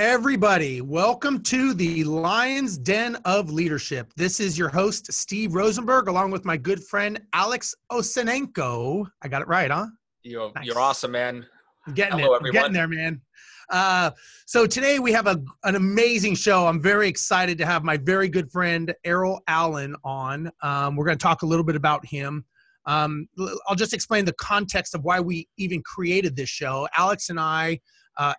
Everybody, welcome to the Lion's Den of Leadership. This is your host, Steve Rosenberg, along with my good friend, Alex Osenenko. I got it right, huh? You're Nice. You're awesome, man. Hello, everyone. I'm getting there, man. So today we have an amazing show. I'm very excited to have my very good friend, Errol Allen, on. We're going to talk a little bit about him. I'll just explain the context of why we even created this show. Alex and I,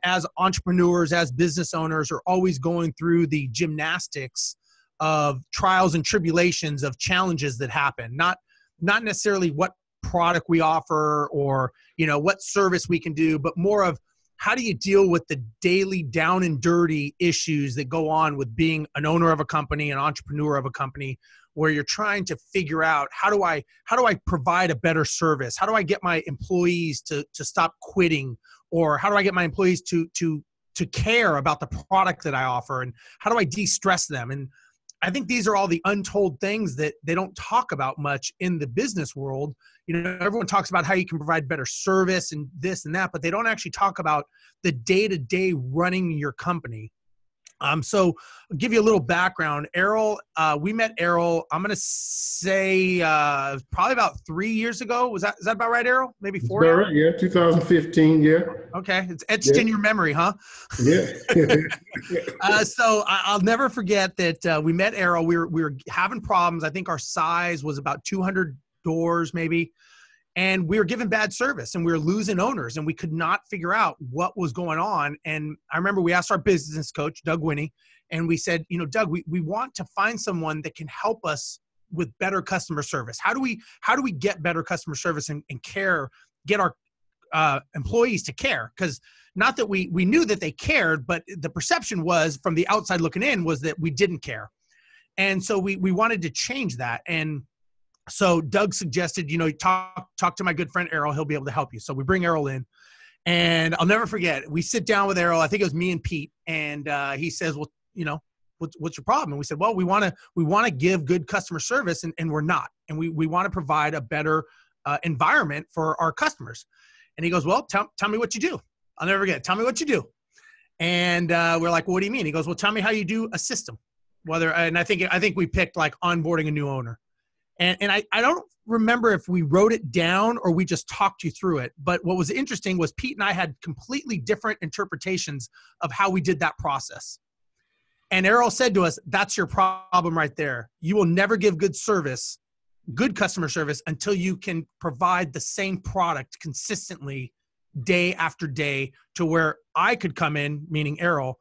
as entrepreneurs, as business owners, are always going through the gymnastics of trials and tribulations of challenges that happen. Not necessarily what product we offer or, what service we can do, but more of how do you deal with the daily down and dirty issues that go on with being an owner of a company, an entrepreneur of a company, where you're trying to figure out how do I provide a better service? How do I get my employees to stop quitting? Or how do I get my employees to care about the product that I offer? And how do I de-stress them? And I think these are all the untold things that they don't talk about much in the business world. Everyone talks about how you can provide better service and this and that, but they don't actually talk about the day-to-day running your company. So I'll give you a little background. Errol, we met Errol, I'm going to say probably about 3 years ago. Is that about right, Errol? Maybe 4 years? Right, yeah, 2015, yeah. Okay, it's etched in your memory, huh? Yeah. So I'll never forget that we met Errol. We were having problems. I think our size was about 200 doors maybe. And we were giving bad service and we were losing owners and we could not figure out what was going on. And I remember we asked our business coach, Doug Winnie, and we said, Doug, we want to find someone that can help us with better customer service. How do we get better customer service and care, get our employees to care? Because not that we knew that they cared, but the perception was from the outside looking in was that we didn't care. And so we wanted to change that. And so Doug suggested, talk to my good friend Errol. He'll be able to help you. So we bring Errol in, and I'll never forget. We sit down with Errol. I think it was me and Pete, and he says, "Well, what's your problem?" And we said, "Well, we want to give good customer service, and we're not, and we want to provide a better environment for our customers." And he goes, "Well, tell me what you do." I'll never forget. Tell me what you do. And we're like, well, "What do you mean?" He goes, "Well, tell me how you do a system." And I think we picked like onboarding a new owner. And I don't remember if we wrote it down or we just talked you through it. But what was interesting was Pete and I had completely different interpretations of how we did that process. And Errol said to us, "That's your problem right there. You will never give good customer service, until you can provide the same product consistently day after day to where I could come in," meaning Errol,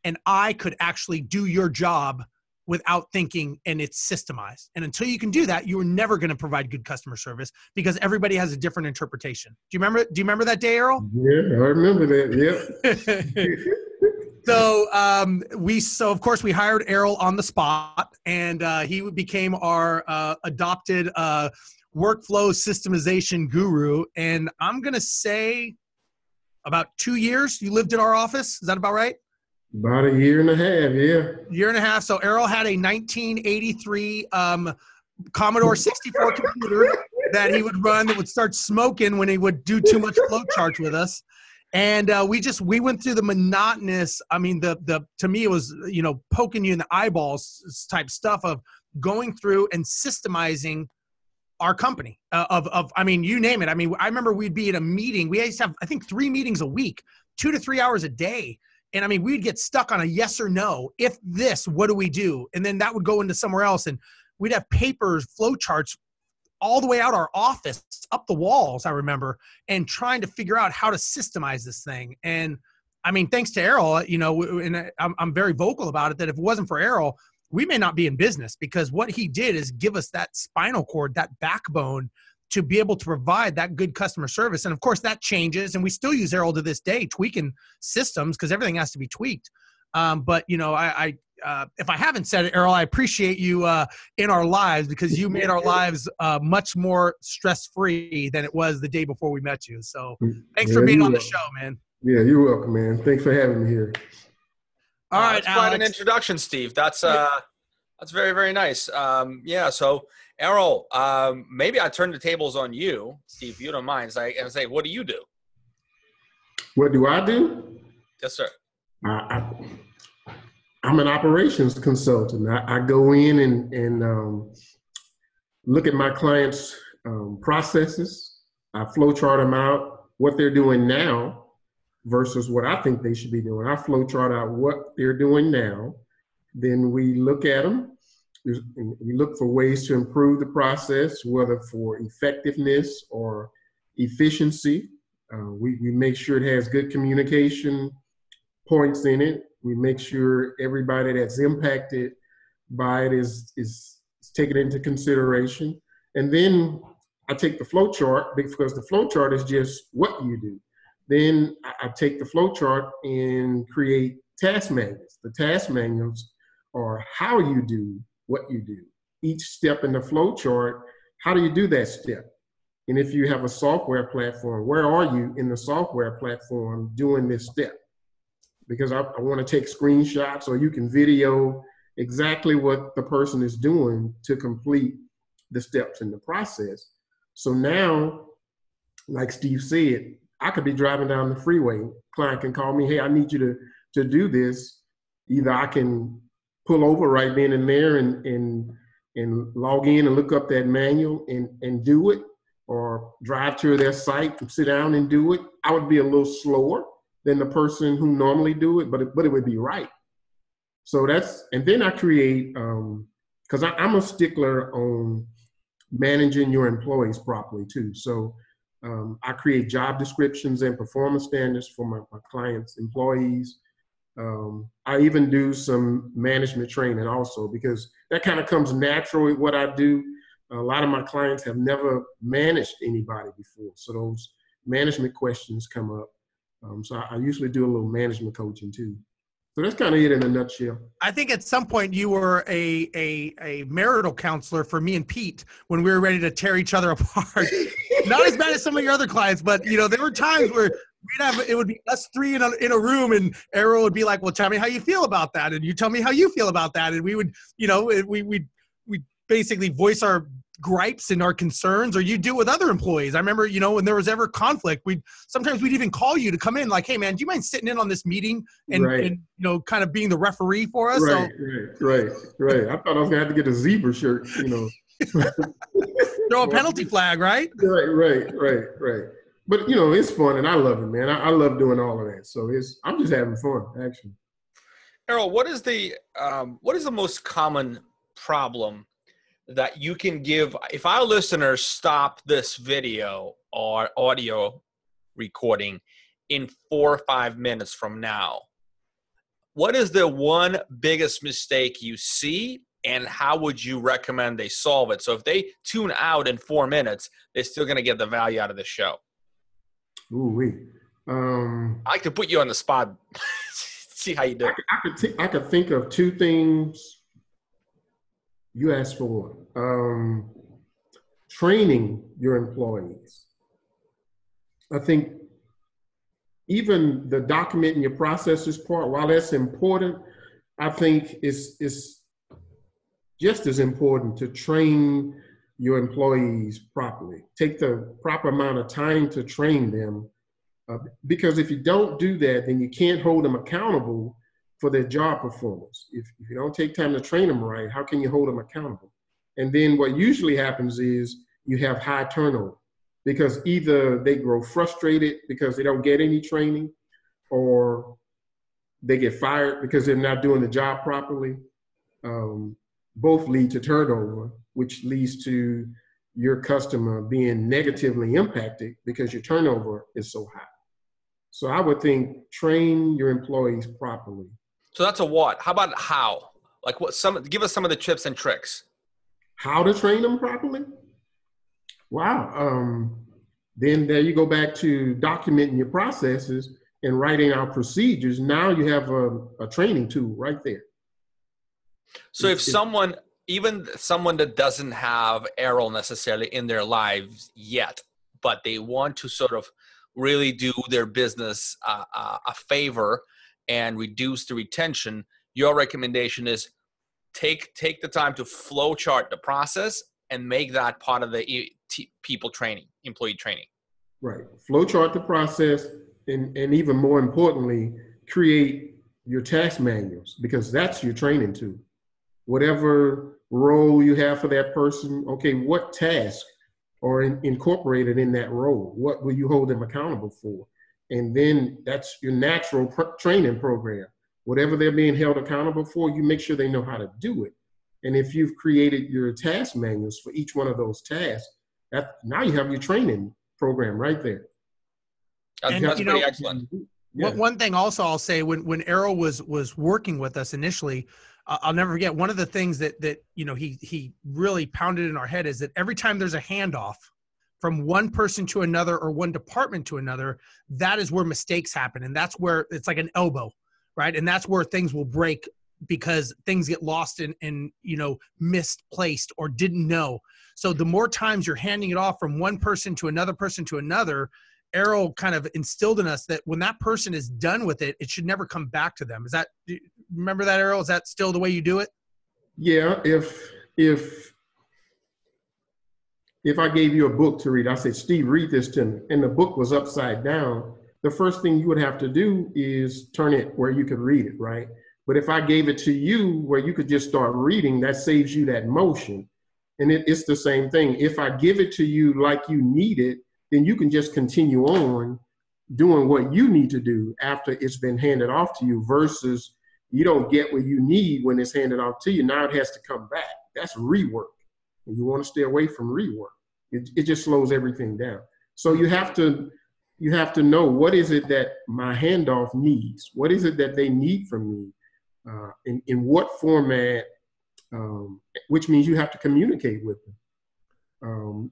"and I could actually do your job without thinking, and it's systemized. And until you can do that, you're never going to provide good customer service because everybody has a different interpretation." Do you remember that day, Errol? Yeah, I remember that. Yep. So of course we hired Errol on the spot, and he became our adopted workflow systemization guru. And I'm going to say about 2 years you lived in our office. Is that about right? About a year and a half, yeah. Year and a half. So Errol had a 1983 Commodore 64 computer that he would run that would start smoking when he would do too much flow charts with us. And we went through the monotonous, to me it was, poking you in the eyeballs type stuff of going through and systemizing our company you name it. I remember we'd be at a meeting. We used to have, I think, 3 meetings a week, 2 to 3 hours a day. And we'd get stuck on a yes or no. If this, what do we do? And then that would go into somewhere else. And we'd have papers, flow charts all the way out our office, up the walls, I remember, and trying to figure out how to systemize this thing. And thanks to Errol, and I'm very vocal about it, that if it wasn't for Errol, we may not be in business, because what he did is give us that spinal cord, that backbone to be able to provide that good customer service. And of course that changes, and we still use Errol to this day, tweaking systems, because everything has to be tweaked. But if I haven't said it, Errol, I appreciate you in our lives, because you made our lives much more stress-free than it was the day before we met you. So thanks for being on the show, man. Yeah, you're welcome, man. Thanks for having me here. All right, that's quite an introduction, Steve. That's very, very nice. So Errol, maybe I turn the tables on you, Steve, if you don't mind. And say, what do you do? What do I do? Yes, sir. I'm an operations consultant. I go in and look at my clients' processes. I flow chart them out, what they're doing now versus what I think they should be doing. I flow chart out what they're doing now. Then we look at them. We look for ways to improve the process, whether for effectiveness or efficiency. We make sure it has good communication points in it. We make sure everybody that's impacted by it is taken into consideration. And then I take the flow chart, because the flow chart is just what you do. Then I take the flow chart and create task manuals. The task manuals are how you do what you do. Each step in the flow chart, how do you do that step? And if you have a software platform, where are you in the software platform doing this step? Because I want to take screenshots, or you can video exactly what the person is doing to complete the steps in the process. So now, like Steve said, I could be driving down the freeway. Client can call me, hey, I need you to do this. Either I can pull over right then and there and log in and look up that manual and do it, or drive to their site and sit down and do it. I would be a little slower than the person who normally do it, but it would be right. So and then I create, because I'm a stickler on managing your employees properly too. So I create job descriptions and performance standards for my clients' employees. I even do some management training also, because that kind of comes natural with what I do. A lot of my clients have never managed anybody before, so those management questions come up. So I usually do a little management coaching too. So that's kind of it in a nutshell. I think at some point you were a marital counselor for me and Pete when we were ready to tear each other apart. Not as bad as some of your other clients, but there were times where it would be us three in a room, and Errol would be like, well, tell me how you feel about that. And you tell me how you feel about that. And we would, we basically voice our gripes and our concerns, or you do with other employees. I remember, when there was ever conflict, sometimes we'd even call you to come in, like, hey man, do you mind sitting in on this meeting and kind of being the referee for us? Right. I thought I was gonna have to get a zebra shirt, Throw a penalty flag, right? Right. But it's fun, and I love it, man. I love doing all of that. So I'm just having fun, actually. Errol, what is the most common problem that you can give if our listeners stop this video or audio recording in 4 or 5 minutes from now? What is the one biggest mistake you see, and how would you recommend they solve it? So if they tune out in 4 minutes, they're still going to get the value out of the show. Ooh-wee. I like to put you on the spot. See how you do. I could think of two things you asked for. Training your employees. I think even the documenting your processes part, while that's important, I think it's just as important to train your employees properly. Take the proper amount of time to train them, because if you don't do that, then you can't hold them accountable for their job performance. If you don't take time to train them right, how can you hold them accountable? And then what usually happens is you have high turnover, because either they grow frustrated because they don't get any training, or they get fired because they're not doing the job properly. Both lead to turnover, which leads to your customer being negatively impacted because your turnover is so high. So I would think train your employees properly. So that's a what? How about how? Like give us some of the tips and tricks. How to train them properly? Wow. Then there you go back to documenting your processes and writing out procedures. Now you have a training tool right there. So if even someone that doesn't have Errol necessarily in their lives yet, but they want to sort of really do their business a favor and reduce the retention, your recommendation is take the time to flow chart the process and make that part of the employee training. Right. Flow chart the process, and even more importantly, create your task manuals, because that's your training tool. Whatever role you have for that person, okay, what tasks are incorporated in that role? What will you hold them accountable for? And then that's your natural training program. Whatever they're being held accountable for, you make sure they know how to do it. And if you've created your task manuals for each one of those tasks, now you have your training program right there. And that's pretty excellent. Yeah. One thing also I'll say, when Errol was working with us initially, I'll never forget, one of the things that he really pounded in our head is that every time there's a handoff from one person to another or one department to another, that is where mistakes happen. And that's where it's like an elbow, right? And that's where things will break, because things get lost and misplaced or didn't know. So the more times you're handing it off from one person to another, Errol kind of instilled in us that when that person is done with it, it should never come back to them. Do you remember that, Errol? Is that still the way you do it? Yeah. If I gave you a book to read, I said, Steve, read this to me, and the book was upside down, the first thing you would have to do is turn it where you could read it, right? But if I gave it to you where you could just start reading, that saves you that motion. And it's the same thing. If I give it to you like you need it, then you can just continue on doing what you need to do after it's been handed off to you, versus you don't get what you need when it's handed off to you. Now it has to come back. That's rework. And you want to stay away from rework. It just slows everything down. So you have to know, what is it that my handoff needs? What is it that they need from me? In what format, which means you have to communicate with them.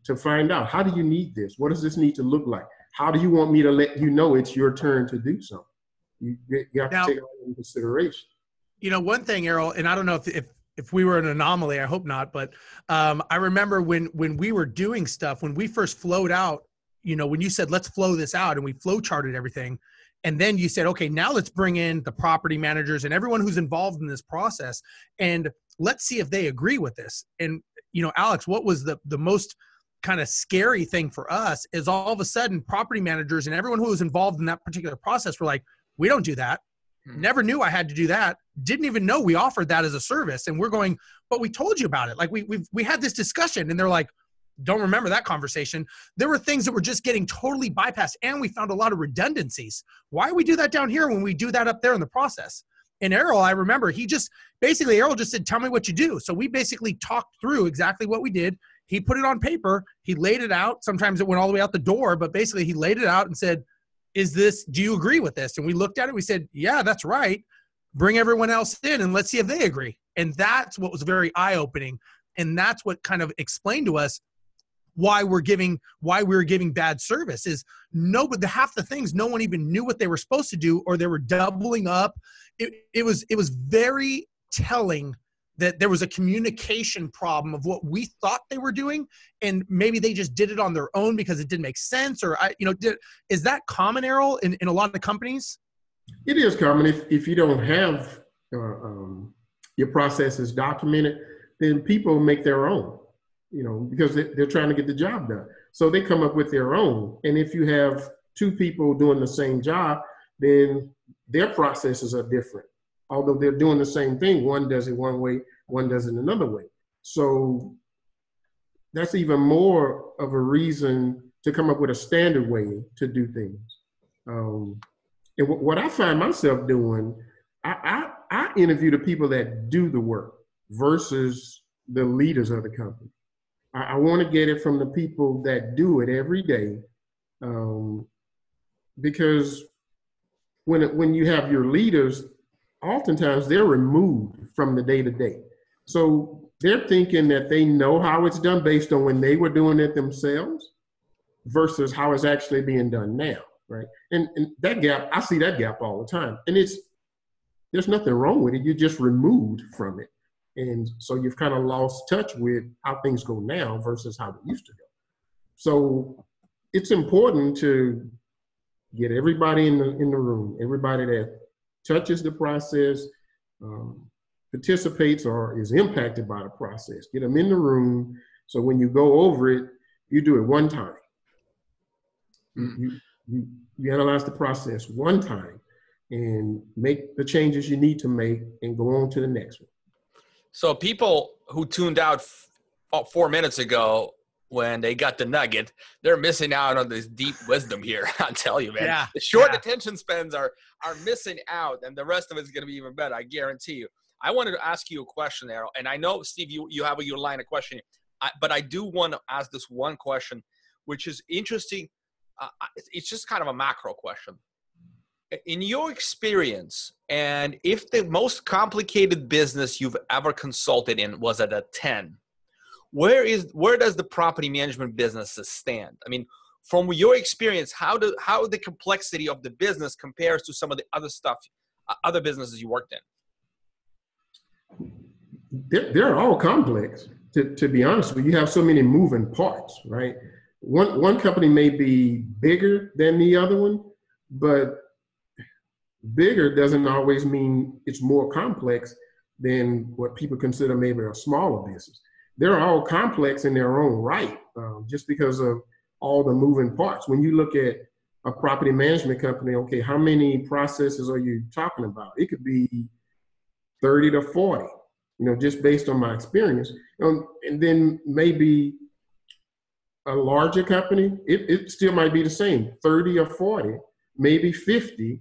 To find out, how do you need this? What does this need to look like? How do you want me to let you know it's your turn to do something? You have to take it into consideration. One thing, Errol, and I don't know if we were an anomaly, I hope not, but I remember when we were doing stuff, when we first flowed out, when you said, let's flow this out, and we flow charted everything. And then you said, okay, now let's bring in the property managers and everyone who's involved in this process, and let's see if they agree with this. And Alex, what was the most kind of scary thing for us is all of a sudden property managers and everyone who was involved in that particular process were like, we don't do that. Never knew I had to do that. Didn't even know we offered that as a service. And we're going, but we told you about it. Like we had this discussion, and they're like, don't remember that conversation. There were things that were just getting totally bypassed, and we found a lot of redundancies. Why we do that down here when we do that up there in the process? And Errol, I remember, Errol just said, tell me what you do. So we basically talked through exactly what we did. He put it on paper. He laid it out. Sometimes it went all the way out the door, but basically he laid it out and said, do you agree with this? And we looked at it. We said, yeah, that's right. Bring everyone else in and let's see if they agree. And that's what was very eye-opening. And that's what kind of explained to us why we were giving bad service is half the things no one even knew what they were supposed to do, or they were doubling up. It was very telling that there was a communication problem of what we thought they were doing, and maybe they just did it on their own because it didn't make sense. Or is that common, Errol, in a lot of companies? It is common. If you don't have your processes documented, then people make their own. Because they're trying to get the job done. So they come up with their own. And if you have two people doing the same job, then their processes are different. Although they're doing the same thing, one does it one way, one does it another way. So that's even more of a reason to come up with a standard way to do things. And what I find myself doing, I interview the people that do the work versus the leaders of the company. I want to get it from the people that do it every day, because when you have your leaders, oftentimes they're removed from the day-to-day. So they're thinking that they know how it's done based on when they were doing it themselves versus how it's actually being done now, right? And that gap, I see that gap all the time. And there's nothing wrong with it. You're just removed from it. And so you've kind of lost touch with how things go now versus how they used to go. So it's important to get everybody in the room, everybody that touches the process, participates or is impacted by the process. Get them in the room so when you go over it, you do it one time. You analyze the process one time. and make the changes you need to make and go on to the next one. So people who tuned out 4 minutes ago when they got the nugget, they're missing out on this deep wisdom here. I'll tell you, man. Yeah, the short attention spans are missing out, and the rest of it's going to be even better. I guarantee you. I wanted to ask you a question, Errol, and I know, Steve, you have your line of questioning, but I do want to ask this one question, which is interesting. It's just kind of a macro question. In your experience, and if the most complicated business you've ever consulted in was at a 10, where does the property management business stand? I mean, from your experience, how the complexity of the business compares to some of the other stuff, other businesses you worked in? They're all complex. To be honest with you, you have so many moving parts, right? One company may be bigger than the other one, but bigger doesn't always mean it's more complex than what people consider maybe a smaller business. They're all complex in their own right, just because of all the moving parts. When you look at a property management company, okay, how many processes are you talking about? It could be 30 to 40, just based on my experience. And then maybe a larger company, it still might be the same, 30 or 40, maybe 50.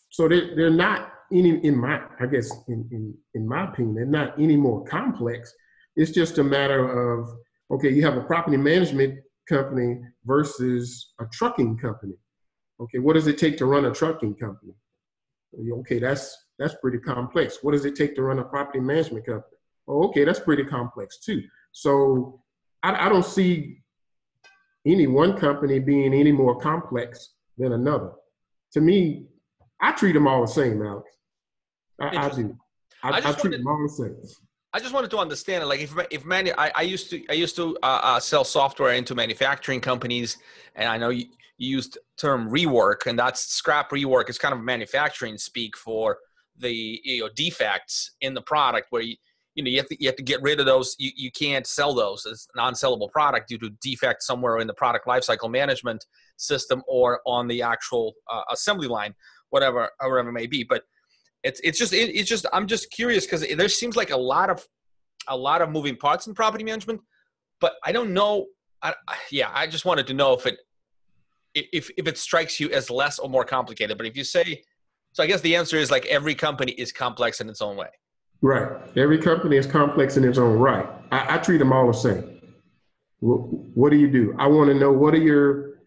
So they're not in my opinion, they're not any more complex. It's just a matter of, okay, you have a property management company versus a trucking company. Okay, what does it take to run a trucking company? Okay, that's pretty complex. What does it take to run a property management company? Oh, okay, that's pretty complex too. So I don't see any one company being any more complex than another. To me, I treat them all the same, Alex. I do. I treat them all the same. I just wanted to understand it. Like I used to sell software into manufacturing companies, and I know you used term rework, and that's scrap rework. It's kind of manufacturing speak for the defects in the product where you have to get rid of those. You can't sell those as non-sellable product due to defect somewhere in the product lifecycle management system or on the actual assembly line, whatever it may be. But it's just I'm just curious because there seems like a lot of moving parts in property management, but I don't know. I just wanted to know if it strikes you as less or more complicated. But if you say so, I guess the answer is like every company is complex in its own way. Right. Every company is complex in its own right. I treat them all the same. What do you do? I want to know what are your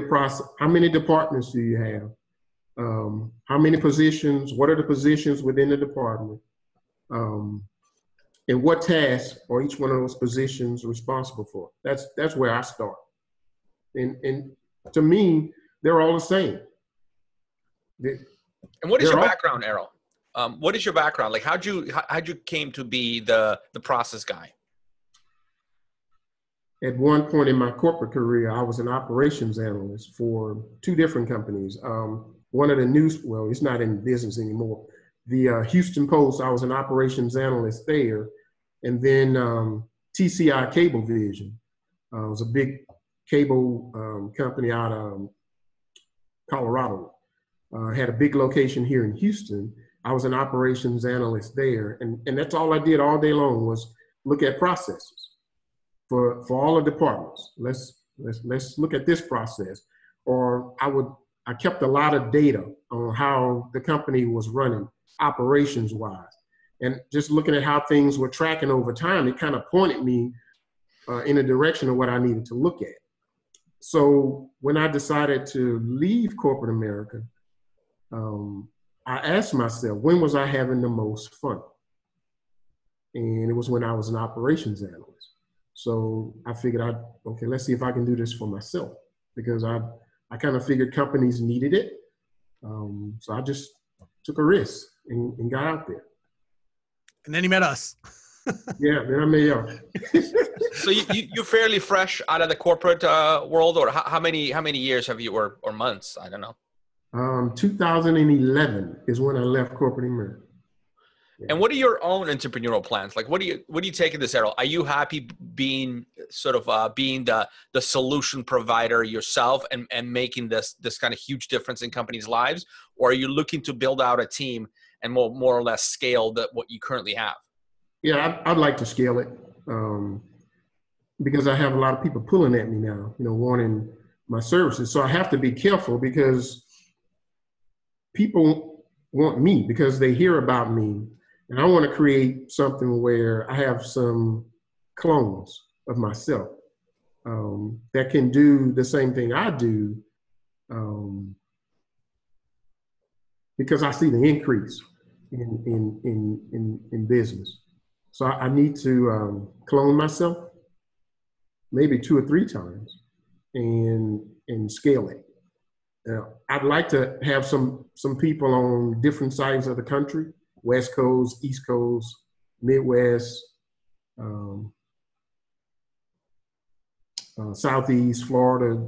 process? How many departments do you have? How many positions? What are the positions within the department? And what tasks are each one of those positions responsible for? That's where I start. And to me, they're all the same. And what is your background, Errol? What is your background? Like, how'd you came to be the process guy? At one point in my corporate career, I was an operations analyst for two different companies. One of the it's not in business anymore. The Houston Post, I was an operations analyst there. And then TCI Cablevision was a big cable company out of Colorado. Had a big location here in Houston. I was an operations analyst there. And that's all I did all day long was look at processes for all the departments. Let's look at this process. Or I kept a lot of data on how the company was running operations-wise. And just looking at how things were tracking over time, it kind of pointed me in a direction of what I needed to look at. So when I decided to leave corporate America, I asked myself, when was I having the most fun? And it was when I was an operations analyst. So I figured let's see if I can do this for myself, because I kind of figured companies needed it. So I just took a risk and got out there. And then you met us. Yeah, then I met y'all. So you're fairly fresh out of the corporate world, or how many years have you, or months? I don't know. 2011 is when I left corporate America. And what are your own entrepreneurial plans? Like, what do you take in this, Errol? Are you happy being sort of being the solution provider yourself and making this kind of huge difference in companies' lives? Or are you looking to build out a team and more or less scale what you currently have? Yeah, I'd like to scale it because I have a lot of people pulling at me now, wanting my services. So I have to be careful because people want me because they hear about me. And I want to create something where I have some clones of myself that can do the same thing I do because I see the increase in business. So I need to clone myself maybe 2 or 3 times and scale it. I'd like to have some people on different sides of the country. West Coast, East Coast, Midwest, Southeast, Florida,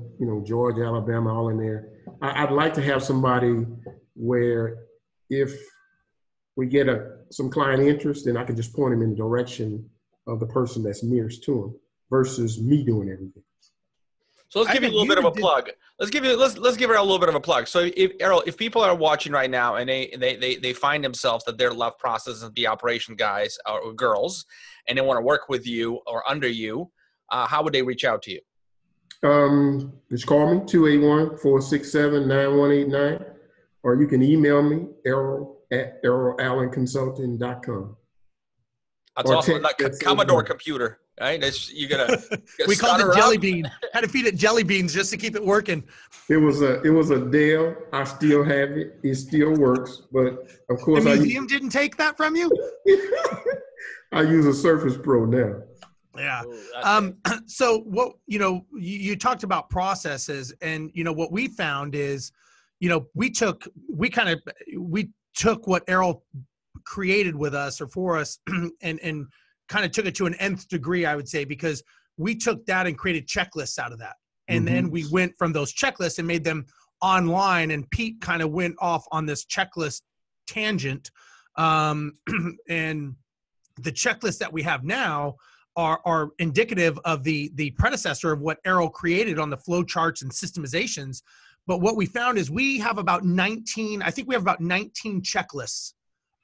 Georgia, Alabama, all in there. I'd like to have somebody where if we get some client interest, then I can just point them in the direction of the person that's nearest to them versus me doing everything. So let's give you a little bit of a plug. Let's give her a little bit of a plug. So Errol, if people are watching right now and they find themselves that their love process is the operation guys or girls, and they want to work with you or under you, how would they reach out to you? Just call me 281-467-9189, or you can email me Errol@ErrolAllenConsulting.com. That's awesome. Like Commodore computer, right? You gotta. We called it Jelly Bean. Had to feed it jelly beans just to keep it working. It was a Dell. I still have it. It still works, but of course, the museum didn't take that from you. I use a Surface Pro now. Yeah. So what you talked about processes, and what we found is, we took what Errol created with us or for us and kind of took it to an nth degree, I would say, because we took that and created checklists out of that. And then we went from those checklists and made them online, and Pete kind of went off on this checklist tangent. And the checklists that we have now are indicative of the predecessor of what Errol created on the flow charts and systemizations. But what we found is we have about 19 checklists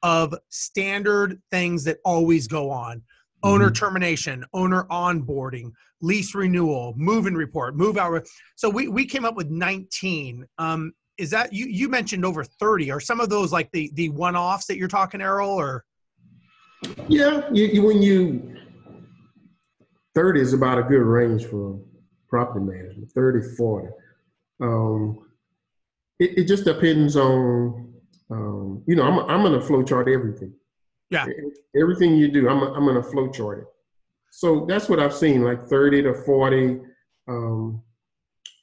of standard things that always go on. Owner termination, owner onboarding, lease renewal, move-in report, move-out. So we came up with 19. Is that, you mentioned over 30. Are some of those like the one-offs that you're talking, Errol, or? Yeah, when 30 is about a good range for property management, 30, 40. It just depends on, I'm going to flow chart everything. Yeah. Everything you do, I'm going to flow chart it. So that's what I've seen, like 30 to 40.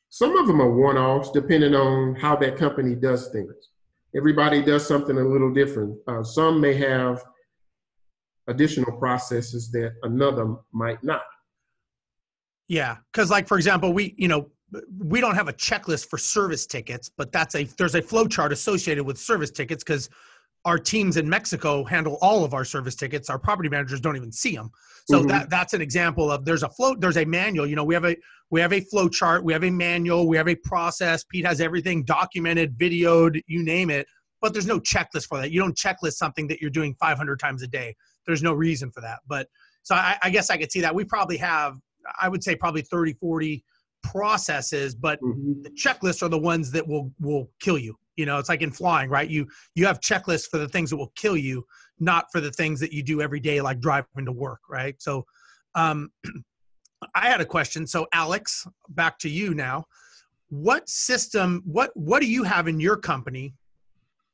Some of them are one-offs depending on how that company does things. Everybody does something a little different. Some may have additional processes that another might not. Yeah. Cause like, for example, we don't have a checklist for service tickets, but there's a flow chart associated with service tickets because our teams in Mexico handle all of our service tickets. Our property managers don't even see them. So that's an example of there's a manual. We have a flow chart, we have a manual, we have a process. Pete has everything documented, videoed, you name it, but there's no checklist for that. You don't checklist something that you're doing 500 times a day. There's no reason for that. But so I guess I could see that. We probably have, I would say probably 30, 40 processes, but the checklists are the ones that will kill you. It's like in flying, right? You have checklists for the things that will kill you, not for the things that you do every day, like driving to work, right? So I had a question. So Alex, back to you now. What system, what do you have in your company?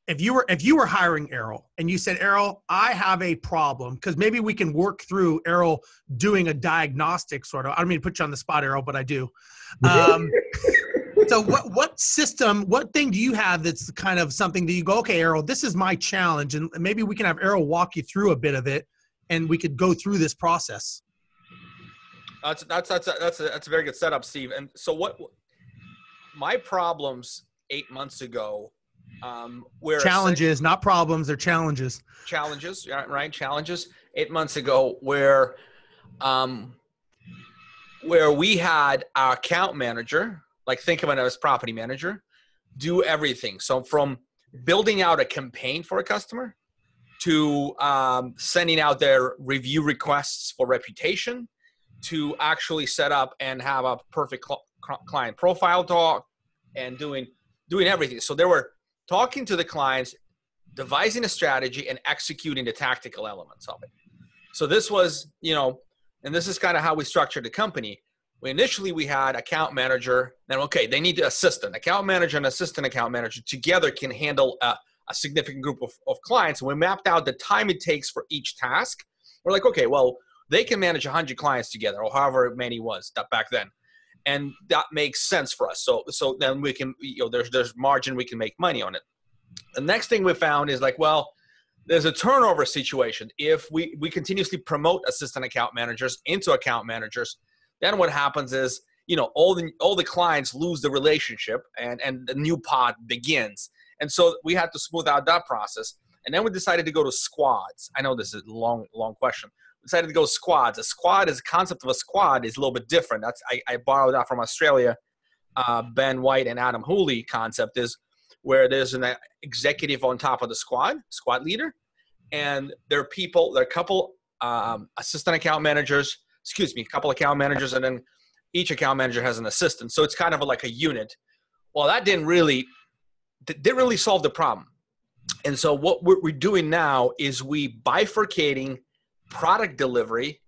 If you were hiring Errol and you said, Errol, I have a problem, because maybe we can work through Errol doing a diagnostic sort of, I don't mean to put you on the spot, Errol, but I do. So what thing do you have that's kind of something that you go, okay, Errol, this is my challenge, and maybe we can have Errol walk you through a bit of it, and we could go through this process. That's a very good setup, Steve. And so what my problems 8 months ago where challenges, not problems, they're challenges. Challenges, right? Challenges. 8 months ago, where we had our account manager, like think of it as property manager, do everything. So from building out a campaign for a customer to sending out their review requests for reputation, to actually set up and have a perfect client profile talk, and doing everything. So they were talking to the clients, devising a strategy, and executing the tactical elements of it. So this was, and this is kind of how we structured the company. We had account manager, then okay, they need an assistant. Account manager and assistant account manager together can handle a significant group of clients. And we mapped out the time it takes for each task. We're like, okay, well, they can manage 100 clients together, or however many was that back then. And that makes sense for us. So then we can, there's margin, we can make money on it. The next thing we found is like, well, there's a turnover situation. If we continuously promote assistant account managers into account managers, then what happens is, all the clients lose the relationship, and the new pod begins. And so we had to smooth out that process. And then we decided to go to squads. I know this is a long question. We decided to go squads. A concept of a squad is a little bit different. I borrowed that from Australia. Ben White and Adam Hooley concept is where there's an executive on top of the squad leader. And there are a couple assistant account managers, a couple account managers, and then each account manager has an assistant. So it's kind of like a unit. Well, that didn't really solve the problem. And so what we're doing now is we bifurcating product delivery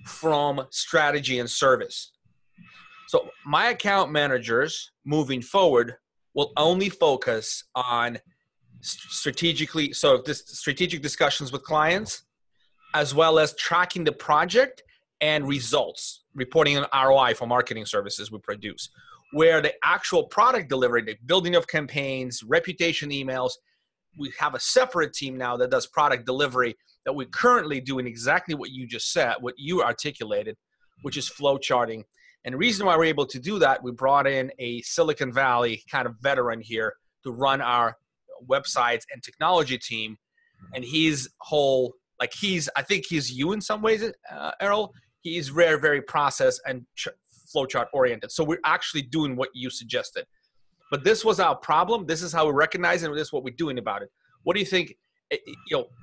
from strategy and service. So my account managers moving forward will only focus on strategic discussions with clients, as well as tracking the project and results, reporting on ROI for marketing services we produce. Where the actual product delivery, the building of campaigns, reputation emails, we have a separate team now that does product delivery that we're currently doing exactly what you just said, what you articulated, which is flow charting. And the reason why we're able to do that, we brought in a Silicon Valley kind of veteran here to run our websites and technology team. And I think he's you in some ways, Errol. He's very, very process and flowchart oriented. So we're actually doing what you suggested. But this was our problem. This is how we recognize it, and this is what we're doing about it. What do you think?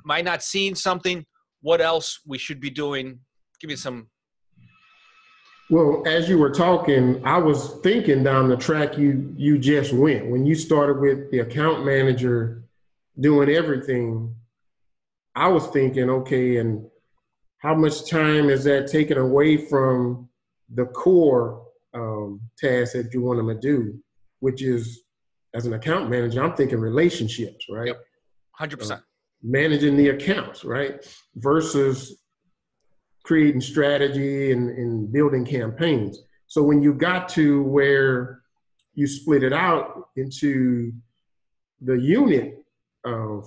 Might not seeing something. What else we should be doing? Give me some. Well, as you were talking, I was thinking down the track you just went. When you started with the account manager doing everything, I was thinking, okay, and how much time is that taken away from the core task that you want them to do, which is, as an account manager, I'm thinking relationships, right? Yep, 100%. Managing the accounts, right? Versus creating strategy and building campaigns. So when you got to where you split it out into the unit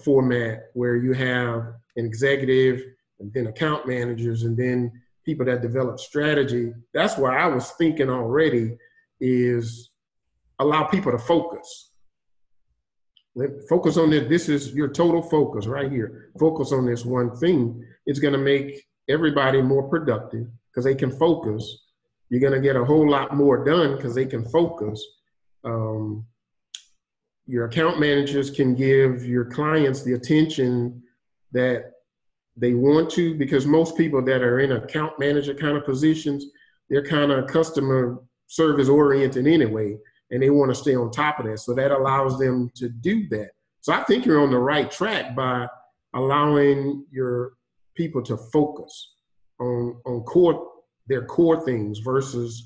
format, where you have an executive and then account managers and then people that develop strategy, that's where I was thinking already is allow people to focus. Focus on this. This is your total focus right here. Focus on this one thing. It's going to make everybody more productive because they can focus. You're going to get a whole lot more done because they can focus. Your account managers can give your clients the attention that they want to, because most people that are in account manager kind of positions, they're kind of customer service oriented anyway, and they want to stay on top of that. So that allows them to do that. So I think you're on the right track by allowing your people to focus on their core things versus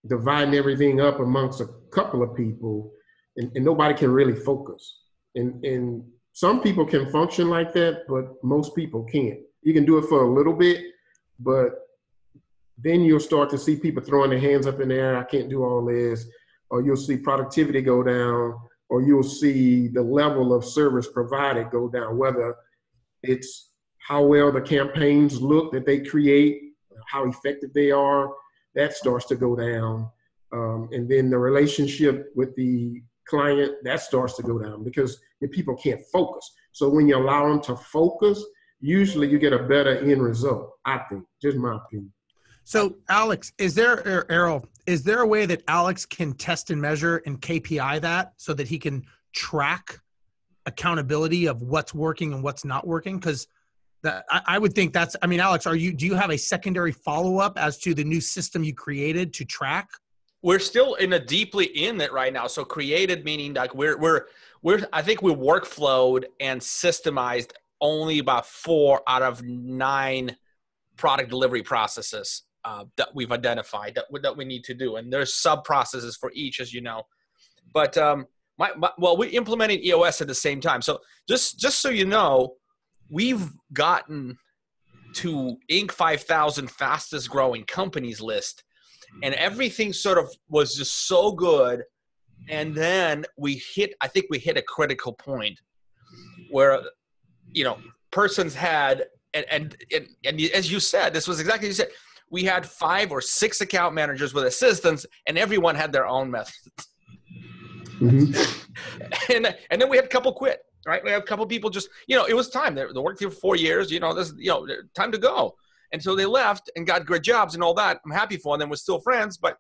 dividing everything up amongst a couple of people, and nobody can really focus. And some people can function like that, but most people can't. You can do it for a little bit, but then you'll start to see people throwing their hands up in the air. I can't do all this. Or you'll see productivity go down, or you'll see the level of service provided go down, whether it's how well the campaigns look that they create, how effective they are, that starts to go down. And then the relationship with the client, that starts to go down because the people can't focus. So when you allow them to focus, usually you get a better end result, I think, just my opinion. So Alex, Errol, is there a way that Alex can test and measure and KPI that so that he can track accountability of what's working and what's not working? Because I would think that's, I mean, Alex, do you have a secondary follow-up as to the new system you created to track? We're still deeply in it right now. So created meaning like I think we workflowed and systemized only about 4 out of 9 product delivery processes that we've identified that we need to do. And there's sub processes for each, as you know. But we implemented EOS at the same time. So just so you know, we've gotten to Inc. 5000 fastest growing companies list, and everything sort of was just so good. And then I think we hit a critical point where, persons had, and as you said, this was exactly what you said. We had 5 or 6 account managers with assistants, and everyone had their own methods. Mm-hmm. and then we had a couple quit, right? We had a couple people just, it was time. They worked here for 4 years, time to go. And so they left and got great jobs and all that. I'm happy for them. We're still friends, but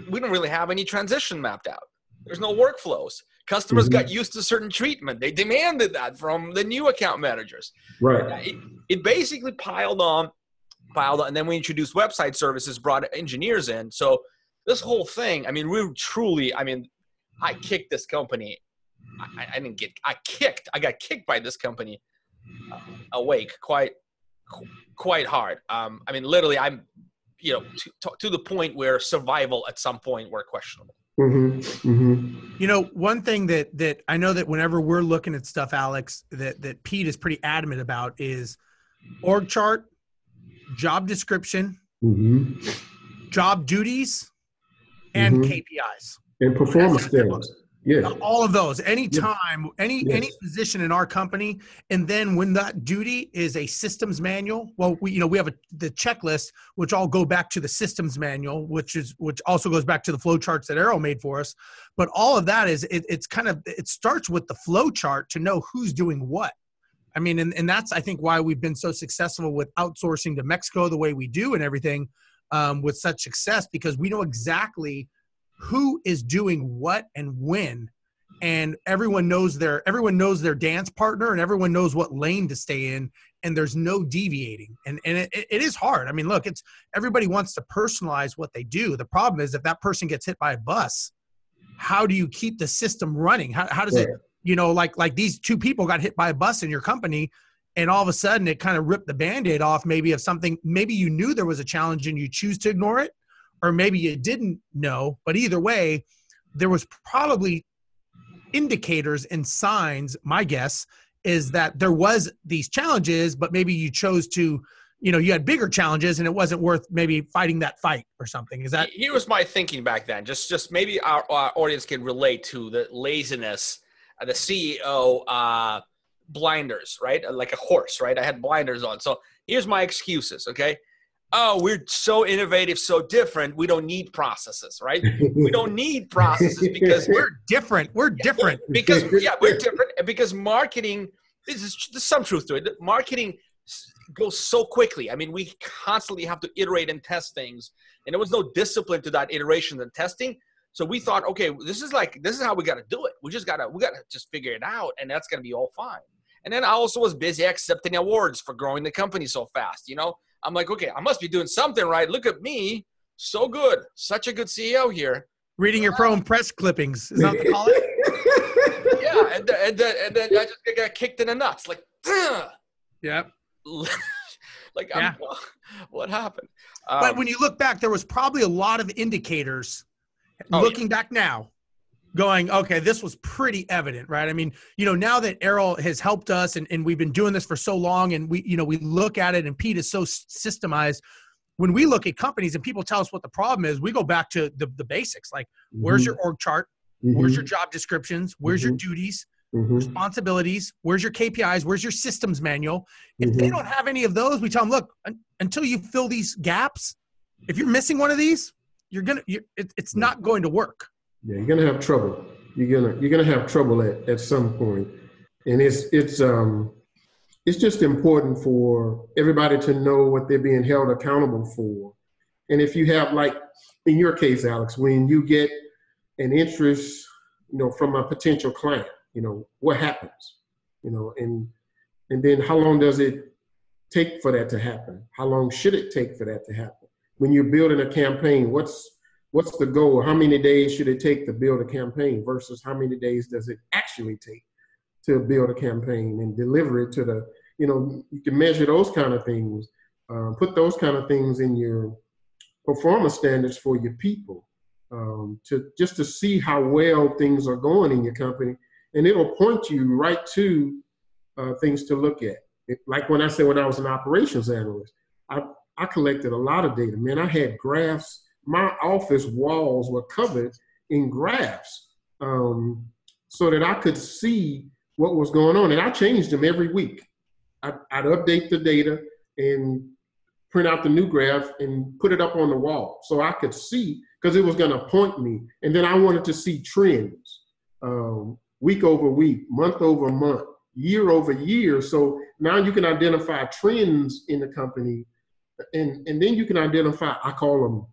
we don't really have any transition mapped out. There's no workflows. Customers got used to certain treatment. They demanded that from the new account managers. Right. It basically piled on. And then we introduced website services, brought engineers in. So this whole thing, I kicked this company. I got kicked by this company awake quite hard. Literally I'm, to the point where survival at some point were questionable. Mm-hmm. Mm-hmm. One thing that I know that whenever we're looking at stuff, Alex, that Pete is pretty adamant about is org chart, job description, job duties, and KPIs. And performance standards. Yeah. All of those, anytime, any position in our company. And then when that duty is a systems manual, well, we have the checklist, which all go back to the systems manual, which also goes back to the flow charts that Errol made for us. But all of that is, it starts with the flow chart to know who's doing what. And that's, I think, why we've been so successful with outsourcing to Mexico the way we do and everything with such success, because we know exactly who is doing what and when, and everyone knows their dance partner, and everyone knows what lane to stay in, and there's no deviating. And it is hard. Look, everybody wants to personalize what they do. The problem is if that person gets hit by a bus, how do you keep the system running? How does it, like these 2 people got hit by a bus in your company, and all of a sudden it kind of ripped the Band-Aid off maybe of something, maybe you knew there was a challenge and you choose to ignore it, or maybe you didn't know, but either way, there was probably indicators and signs. My guess is that there was these challenges, but maybe you chose to, you had bigger challenges and it wasn't worth maybe fighting that fight or something. Is that? Here was my thinking back then. Just maybe our audience can relate to the laziness, the CEO blinders, right? Like a horse, right? I had blinders on. So here's my excuses, okay? Oh, we're so innovative, so different. We don't need processes, right? We don't need processes because we're different. We're different. We're different. And because marketing, there's some truth to it. Marketing goes so quickly. We constantly have to iterate and test things. And there was no discipline to that iteration and testing. So we thought, okay, this is how we got to do it. We got to just figure it out, and that's going to be all fine. And then I also was busy accepting awards for growing the company so fast, I'm like, okay, I must be doing something right. Look at me. So good. Such a good CEO here. Reading your own press clippings. Is that what they call it? Yeah. And then I just got kicked in the nuts. Like, yeah. What happened? But when you look back, there was probably a lot of indicators looking back now going, okay, this was pretty evident, right? Now that Errol has helped us and we've been doing this for so long, and we look at it, and Pete is so systemized. When we look at companies and people tell us what the problem is, we go back to the basics. Like, where's your org chart? Where's your job descriptions? Where's your duties, responsibilities? Where's your KPIs? Where's your systems manual? If they don't have any of those, we tell them, look, until you fill these gaps, if you're missing one of these, it's not going to work. Yeah, you're gonna have trouble. You're gonna have trouble at some point, and it's just important for everybody to know what they're being held accountable for. And if you have, like in your case, Alex, when you get an interest, from a potential client, what happens, and then how long does it take for that to happen? How long should it take for that to happen? When you're building a campaign, what's the goal? How many days should it take to build a campaign versus how many days does it actually take to build a campaign and deliver it to the, you can measure those kind of things, put those kind of things in your performance standards for your people, to see how well things are going in your company. And it'll point you right to things to look at. Like when I was an operations analyst, I collected a lot of data. Man, I had graphs. My office walls were covered in graphs, so that I could see what was going on. And I changed them every week. I'd update the data and print out the new graph and put it up on the wall so I could see, because it was going to point me. And then I wanted to see trends, week over week, month over month, year over year. So now you can identify trends in the company, and then you can identify, I call them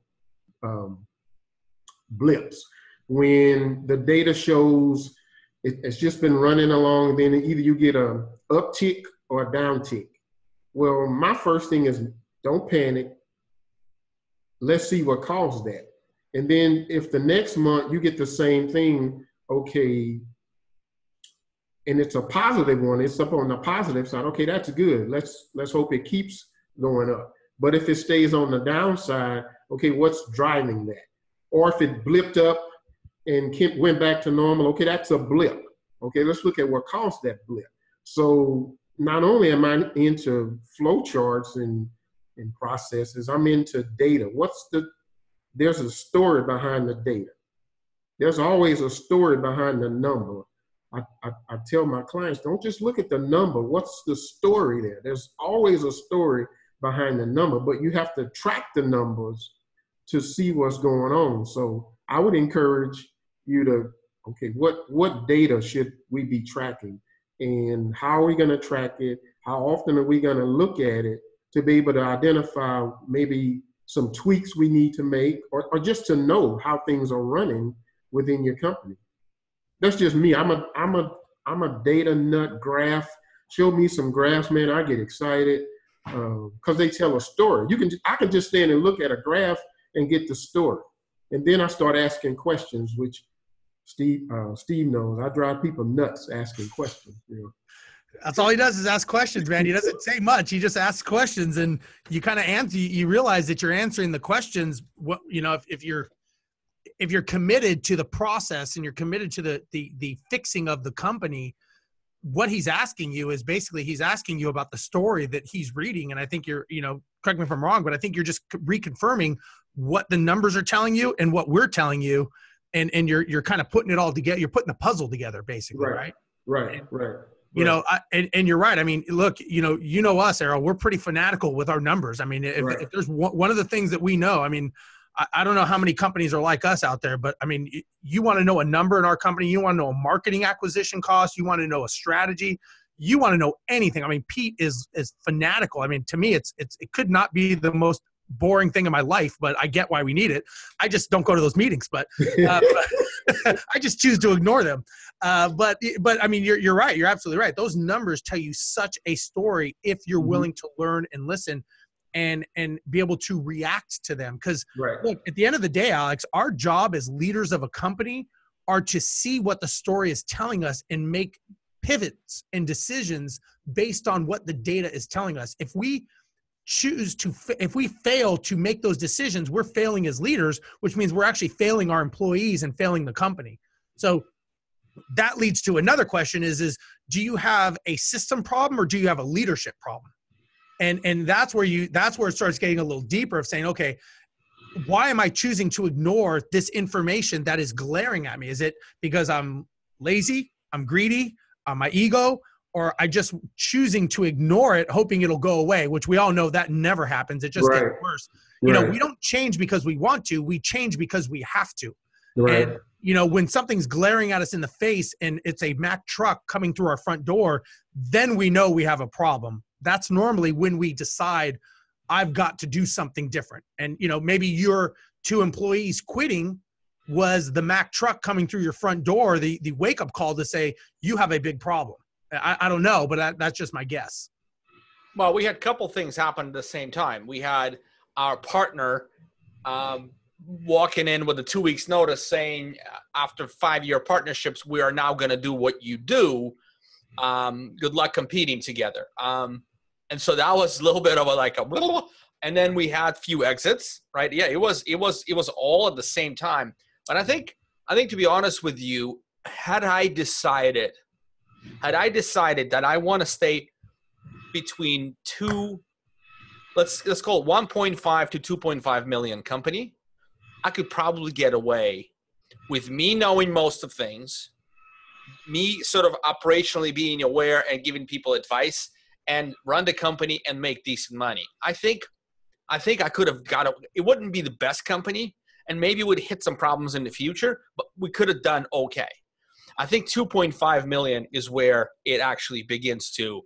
blips. When the data shows it's just been running along, then either you get a uptick or a downtick. Well, my first thing is don't panic. Let's see what caused that. And then if the next month you get the same thing, okay, and it's a positive one, it's up on the positive side, okay, that's good. Let's hope it keeps going up. But if it stays on the downside, okay, what's driving that? Or if it blipped up and went back to normal, okay, that's a blip. Okay, let's look at what caused that blip. So not only am I into flow charts and processes, I'm into data. There's a story behind the data. There's always a story behind the number. I tell my clients, don't just look at the number. What's the story there? There's always a story behind the number, but you have to track the numbers to see what's going on. So I would encourage you to, okay, what data should we be tracking? And how are we going to track it? How often are we going to look at it to be able to identify maybe some tweaks we need to make, or just to know how things are running within your company? That's just me. I'm a data nut. Graph. Show me some graphs, man. I get excited because they tell a story. I can just stand and look at a graph and get the story, and then I start asking questions, which Steve knows. I drive people nuts asking questions. That's all he does is ask questions, man. He doesn't say much. He just asks questions, and you kind of answer. You realize that you're answering the questions. What if you're committed to the process and you're committed to the fixing of the company, what he's asking you is basically he's asking you about the story that he's reading. And I think you're, correct me if I'm wrong, but I think you're just reconfirming what the numbers are telling you and what we're telling you, and you're kind of putting it all together. You're putting the puzzle together, basically, right? Right. And you're right. I mean, look, us, Errol, we're pretty fanatical with our numbers. I mean, if there's one of the things that we know, I mean, I don't know how many companies are like us out there, but I mean, you want to know a number in our company. You want to know a marketing acquisition cost. You want to know a strategy. You want to know anything. I mean, Pete is fanatical. I mean, to me, it could not be the most boring thing in my life, but I get why we need it. I just don't go to those meetings, but I just choose to ignore them. But I mean, you're right. You're absolutely right. Those numbers tell you such a story if you're willing to learn and listen and be able to react to them. Because look, at the end of the day, Alex, our job as leaders of a company are to see what the story is telling us and make pivots and decisions based on what the data is telling us. If we fail to make those decisions, we're failing as leaders, which means we're actually failing our employees and failing the company. So that leads to another question is do you have a system problem or do you have a leadership problem? And that's where it starts getting a little deeper of saying, okay, why am I choosing to ignore this information that is glaring at me? Is it because I'm lazy, I'm greedy, my ego, or I just choosing to ignore it, hoping it'll go away, which we all know that never happens. It just gets worse. We don't change because we want to, we change because we have to. Right. And, when something's glaring at us in the face and it's a Mack truck coming through our front door, then we know we have a problem. That's normally when we decide I've got to do something different. And, maybe your 2 employees quitting was the Mack truck coming through your front door, the wake-up call to say, you have a big problem. I don't know, but that's just my guess. Well, we had a couple things happen at the same time. We had our partner walking in with a 2 weeks notice saying, after 5-year partnerships, we are now going to do what you do. Good luck competing together. And so that was a little bit of a and then we had few exits, right? Yeah, it was all at the same time. But I think to be honest with you, had I decided that I want to stay between let's call it 1.5 to 2.5 million company, I could probably get away with me knowing most of things, me sort of operationally being aware and giving people advice, and run the company and make decent money. I think I could have it wouldn't be the best company, and maybe would hit some problems in the future, but we could have done okay. I think 2.5 million is where it actually begins to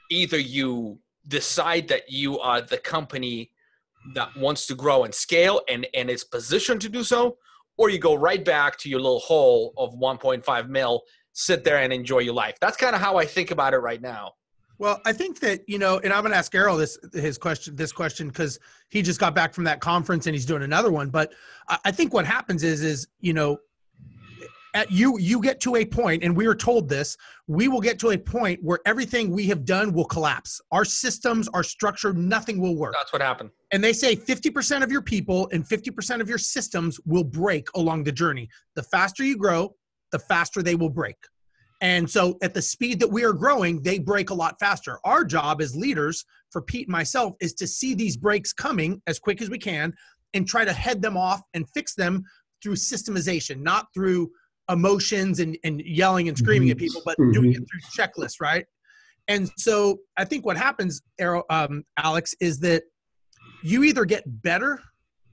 either you decide that you are the company that wants to grow and scale and is positioned to do so, or you go right back to your little hole of 1.5 mil, sit there and enjoy your life. That's kind of how I think about it right now. Well, I think that, and I'm going to ask Errol this question because he just got back from that conference and he's doing another one. But I think what happens is you get to a point, and we are told this, we will get to a point where everything we have done will collapse. Our systems, our structure, nothing will work. That's what happened. And they say 50% of your people and 50% of your systems will break along the journey. The faster you grow, the faster they will break. And so at the speed that we are growing, they break a lot faster. Our job as leaders, for Pete and myself, is to see these breaks coming as quick as we can and try to head them off and fix them through systemization, not through emotions and yelling and screaming at people, but doing it through checklists, right? And so I think what happens, Alex, is that you either get better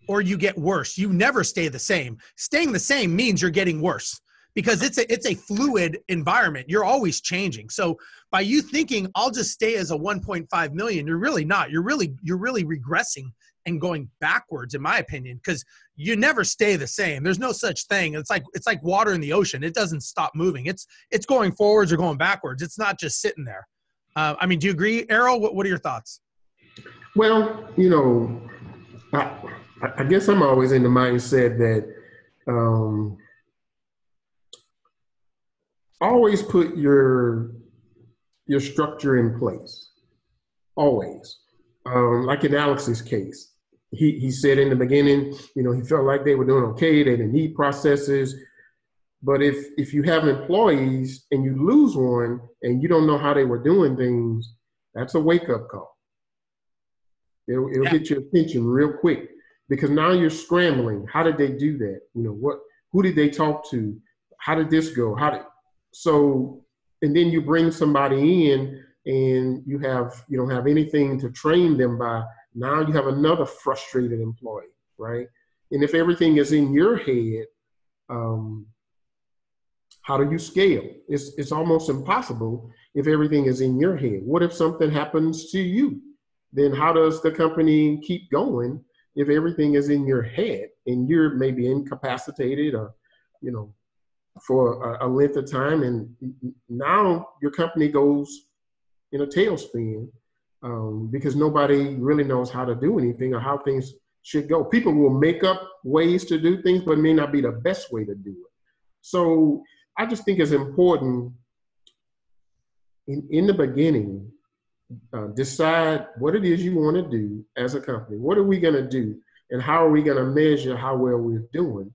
or you get worse. You never stay the same. Staying the same means you're getting worse, because it's a fluid environment. You're always changing. So by you thinking I'll just stay as a 1.5 million, you're really not. You're really regressing and going backwards, in my opinion, because you never stay the same. There's no such thing. It's like water in the ocean. It doesn't stop moving. It's going forwards or going backwards. It's not just sitting there. I mean, do you agree, Errol? What are your thoughts? Well, I guess I'm always in the mindset that always put your structure in place. Always. Like in Alex's case, he said in the beginning, he felt like they were doing okay. They didn't need processes. But if you have employees and you lose one and you don't know how they were doing things, that's a wake-up call. It'll get your attention real quick, because now you're scrambling. How did they do that? Who did they talk to? How did this go? And then you bring somebody in and you don't have anything to train them by. Now you have another frustrated employee, right? And if everything is in your head, how do you scale? It's almost impossible if everything is in your head. What if something happens to you? Then how does the company keep going if everything is in your head and you're maybe incapacitated or, for a length of time, and now your company goes in a tailspin because nobody really knows how to do anything or how things should go. People will make up ways to do things, but it may not be the best way to do it. So I just think it's important in the beginning, decide what it is you want to do as a company. What are we going to do, and how are we going to measure how well we're doing?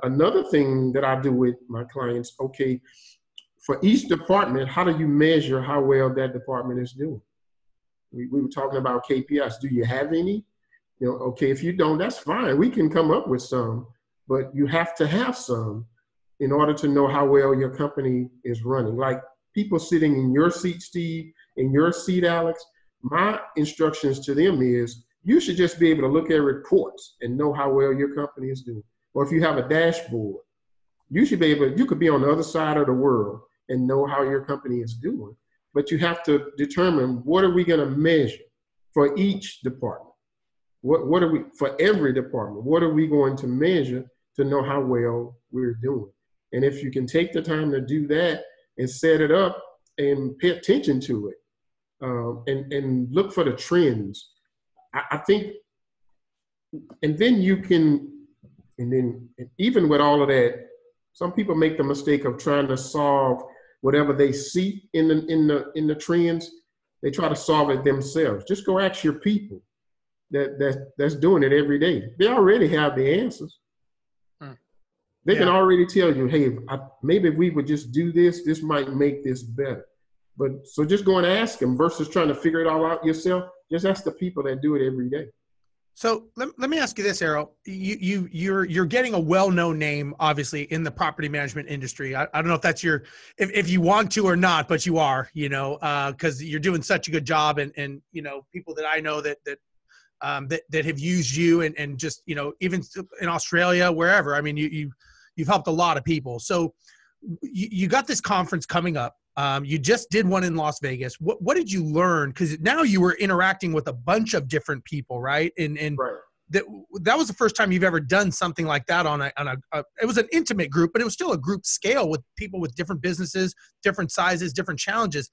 Another thing that I do with my clients, okay, for each department, how do you measure how well that department is doing? We were talking about KPIs. Do you have any? Okay, if you don't, that's fine. We can come up with some, but you have to have some in order to know how well your company is running. Like people sitting in your seat, Steve, in your seat, Alex, my instructions to them is you should just be able to look at reports and know how well your company is doing. or if you have a dashboard, you should be able, you could be on the other side of the world and know how your company is doing. But you have to determine, what are we going to measure for each department? What are we, for every department, what are we going to measure to know how well we're doing? And if you can take the time to do that and set it up and pay attention to it, and look for the trends, I think, and then you can, and then even with all of that, some people make the mistake of trying to solve whatever they see in the trends. They try to solve it themselves. Just go ask your people that's doing it every day. They already have the answers. They can already tell you, hey, maybe if we would just do this, this might make this better. But so just go and ask them versus trying to figure it all out yourself. Just ask the people that do it every day. So let me ask you this, Errol. You're getting a well-known name, obviously, in the property management industry. I don't know if that's if you want to or not, but you are, because you're doing such a good job, and people that I know that have used you and just, even in Australia, wherever. I mean, you've helped a lot of people. So you got this conference coming up. You just did one in Las Vegas. What did you learn? Because now you were interacting with a bunch of different people, right? And right. That was the first time you've ever done something like that on a it was an intimate group, but it was still a group scale with people with different businesses, different sizes, different challenges.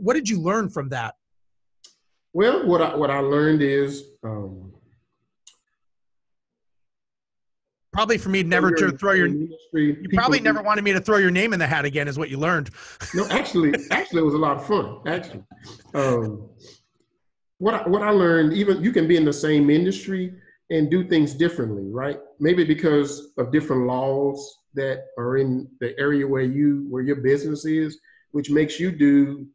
What did you learn from that? Well, what I learned is probably for me never to throw your industry. You probably never wanted me to throw your name in the hat again, is what you learned. No, actually, it was a lot of fun. Actually, what I learned, even you can be in the same industry and do things differently, right? Maybe because of different laws that are in the area where your business is, which makes you do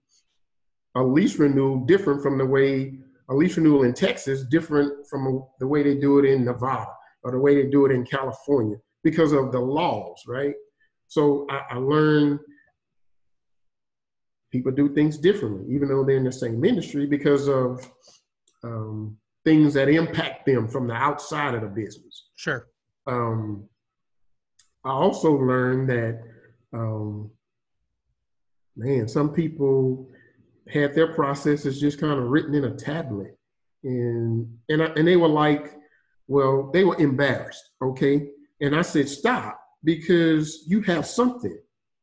a lease renewal different from the way a lease renewal in Texas different from the way they do it in Nevada, or the way they do it in California, because of the laws, right? So I learned people do things differently, even though they're in the same industry, because of things that impact them from the outside of the business. Sure. I also learned that, some people had their processes just kind of written in a tablet, and they were like, well, they were embarrassed, okay? And I said, stop, because you have something.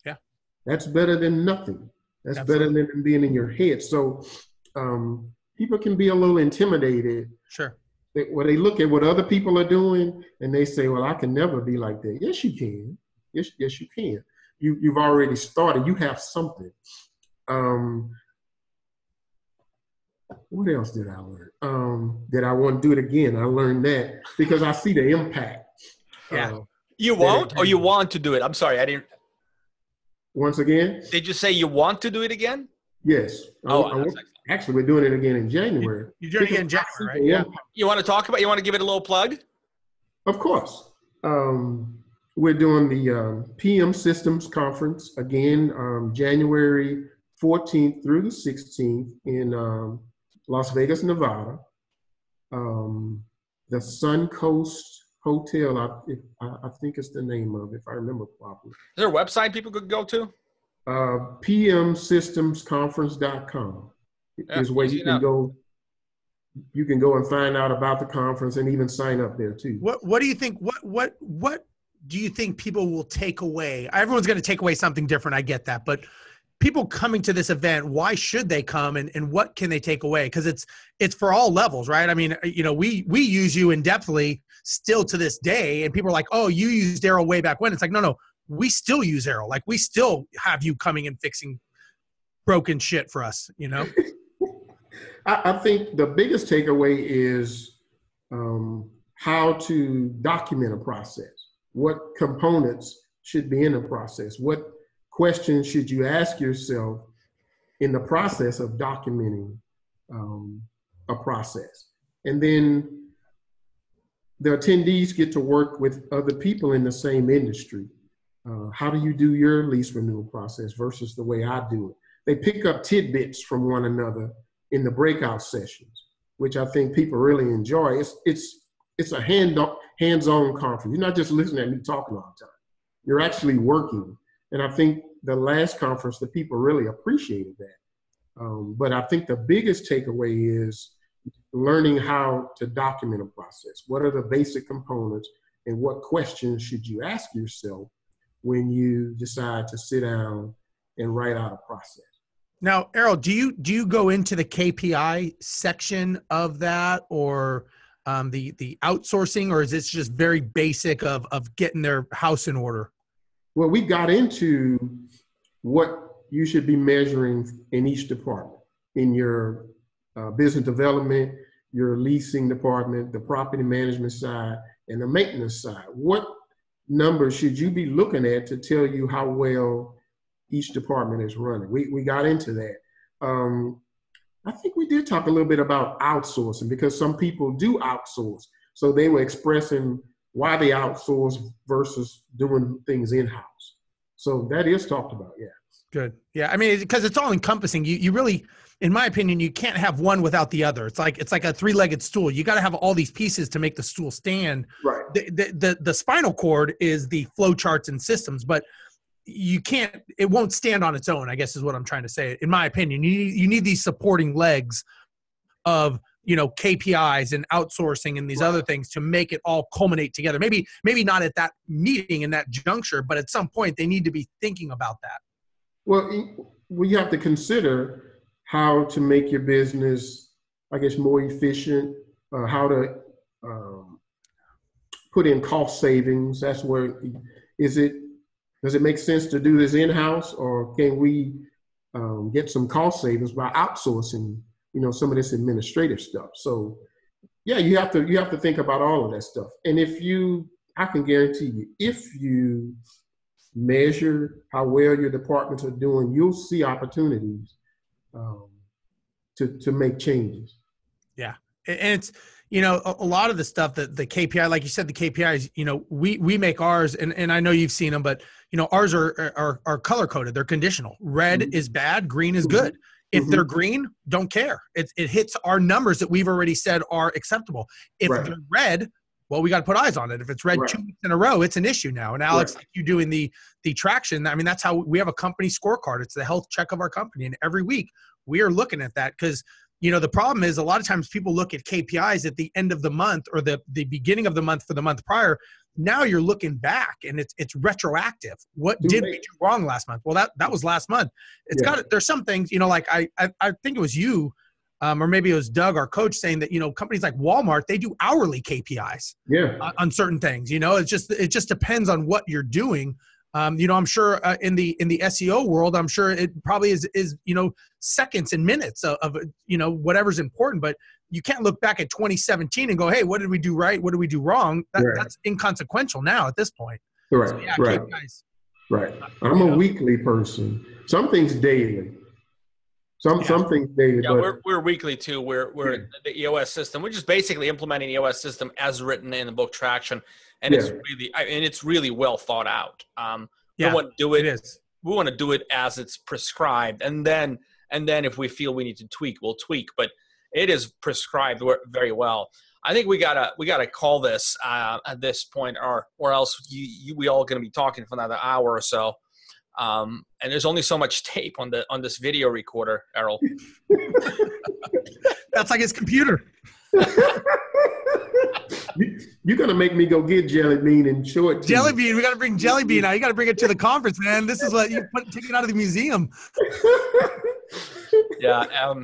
Yeah. That's better than nothing. That's Absolutely. Better than being in your head. So people can be a little intimidated. Sure. When they look at what other people are doing and they say, well, I can never be like that. Yes, you can. Yes, you can. You've already started. You have something. What else did I learn? Did I want to do it again? I learned that because I see the impact. Yeah. You won't, or you want to do it? I'm sorry, I didn't. Once again? Did you say you want to do it again? Yes. Actually, we're doing it again in January. You're doing it again in January, right? Yeah. You want to give it a little plug? Of course. We're doing the PM Systems Conference again, January 14th through the 16th in Las Vegas, Nevada. The Suncoast Hotel, I think it's the name of it, if I remember properly. Is there a website people could go to? PMSystemsConference.com is where you can go. You can go and find out about the conference and even sign up there too. What do you think? What do you think people will take away? Everyone's going to take away something different. I get that, but people coming to this event, why should they come, and what can they take away? Because it's for all levels, right? I mean, we use you in-depthly still to this day, and people are like, oh, you used Errol way back when. It's like, no, we still use Errol. Like, we still have you coming and fixing broken shit for us, I think the biggest takeaway is how to document a process. What components should be in a process? What questions should you ask yourself in the process of documenting a process? And then the attendees get to work with other people in the same industry. How do you do your lease renewal process versus the way I do it? They pick up tidbits from one another in the breakout sessions, which I think people really enjoy. It's it's a hands-on conference. You're not just listening at me talking all the time. You're actually working. And I think the last conference, the people really appreciated that. But I think the biggest takeaway is learning how to document a process. What are the basic components, and what questions should you ask yourself when you decide to sit down and write out a process? Now, Errol, do you go into the KPI section of that, or the outsourcing, or is it just very basic of getting their house in order? Well, we got into what you should be measuring in each department, in your business development, your leasing department, the property management side, and the maintenance side. What numbers should you be looking at to tell you how well each department is running? We got into that. I think we did talk a little bit about outsourcing, because some people do outsource. So they were expressing why they outsource versus doing things in-house. So that is talked about, yeah. Good. Yeah. I mean, because it's all encompassing. You really, in my opinion, you can't have one without the other. It's like a three-legged stool. You got to have all these pieces to make the stool stand. Right. The spinal cord is the flow charts and systems, but it won't stand on its own, I guess is what I'm trying to say. In my opinion, you need these supporting legs of, KPIs and outsourcing and these other things to make it all culminate together. Maybe not at that meeting in that juncture, but at some point they need to be thinking about that. Well, we have to consider how to make your business, I guess, more efficient, how to put in cost savings. That's where, does it make sense to do this in-house, or can we get some cost savings by outsourcing, some of this administrative stuff? So yeah, you have to think about all of that stuff. And I can guarantee you, if you measure how well your departments are doing, you'll see opportunities to make changes. Yeah. And it's, a lot of the stuff that the KPI, like you said, the KPIs, we make ours, and I know you've seen them, but ours are color coded. They're conditional. Red is bad, green is good. If they're green, don't care. It hits our numbers that we've already said are acceptable. If they're red, well, we got to put eyes on it. If it's red 2 weeks in a row, it's an issue now. And Alex, like you doing the traction, I mean, that's how we have a company scorecard. It's the health check of our company. And every week we are looking at that, because the problem is a lot of times people look at KPIs at the end of the month or the beginning of the month for the month prior. Now you're looking back and it's retroactive. What did we do wrong last month? Well, that was last month. There's some things, like I think it was you, or maybe it was Doug, our coach, saying that, companies like Walmart, they do hourly KPIs on certain things. It just depends on what you're doing. I'm sure in the SEO world, I'm sure it probably is seconds and minutes of whatever's important, but you can't look back at 2017 and go, hey, what did we do right? What did we do wrong? That's inconsequential now at this point. Right. So, yeah, right. KPIs. Right. I'm a weekly person. Some things daily. Some things daily. Yeah, but we're weekly too. We're the EOS system. We're just basically implementing the EOS system as written in the book Traction, and it's really well thought out. We want to do it. We want to do it as it's prescribed, and then if we feel we need to tweak, we'll tweak. But it is prescribed very well. I think we gotta call this at this point, or else we all going to be talking for another hour or so. And there's only so much tape on this video recorder, Errol. That's like his computer. You're gonna make me go get Jelly Bean and show it to Jelly Bean. We got to bring Jelly Bean out. You got to bring it to the conference, man. This is what you take it out of the museum. Yeah.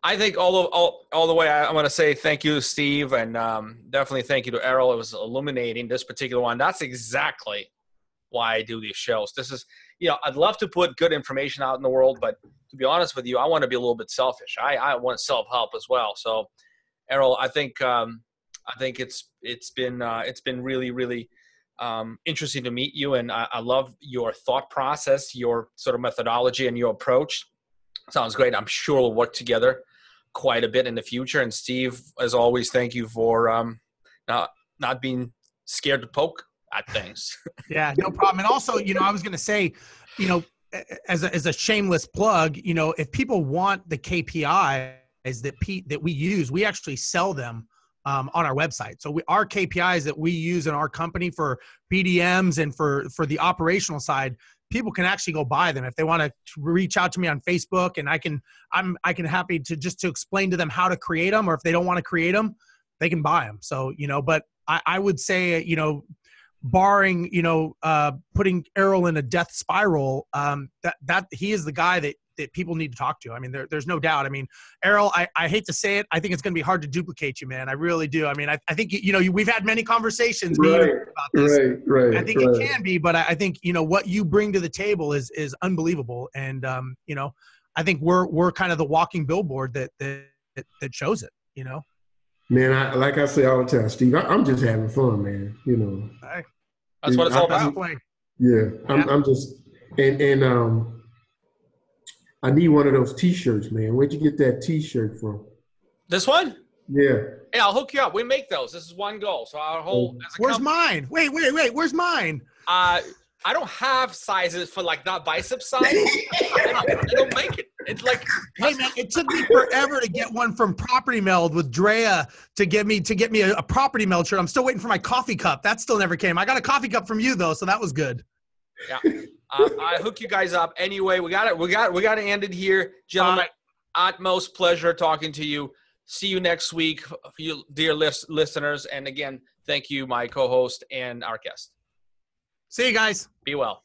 I think all the way, I want to say thank you, Steve, and definitely thank you to Errol. It was illuminating, this particular one. That's exactly why I do these shows. This is, I'd love to put good information out in the world, but to be honest with you, I want to be a little bit selfish. I want self-help as well. So, Errol, I think it's been really, really interesting to meet you, and I love your thought process, your sort of methodology, and your approach. Sounds great. I'm sure we'll work together quite a bit in the future. And Steve, as always, thank you for not being scared to poke at things. Yeah, no problem. And also, I was going to say, as a shameless plug, if people want the KPIs that we use, we actually sell them on our website. So our KPIs that we use in our company for BDMs and for the operational side, people can actually go buy them if they want to reach out to me on Facebook, and I can happy to just to explain to them how to create them, or if they don't want to create them, they can buy them. So, but I would say, barring, putting Errol in a death spiral, that he is the guy that people need to talk to. I mean, there's no doubt. I mean, Errol, I hate to say it, I think it's going to be hard to duplicate you, man. I really do. I mean, I think, we've had many conversations about this. Right. I think it can be, but I think, what you bring to the table is unbelievable. And, I think we're kind of the walking billboard that shows it, Man, like I say all the time, Steve, I'm just having fun, man. That's what it's all about. Yeah, I'm just, and I need one of those T-shirts, man. Where'd you get that T-shirt from? This one? Yeah. Hey, I'll hook you up. We make those. This is one goal. So our whole. Where's mine? Wait. Where's mine? I don't have sizes for like that bicep size. I don't make it. It's like, hey man, it took me forever to get one from Property Meld with Drea to get me a Property Meld shirt. I'm still waiting for my coffee cup. That still never came. I got a coffee cup from you though, so that was good. Yeah. I hook you guys up. Anyway, we got to end it here. Gentlemen, utmost pleasure talking to you. See you next week, you dear listeners. And again, thank you, my co-host and our guest. See you guys. Be well.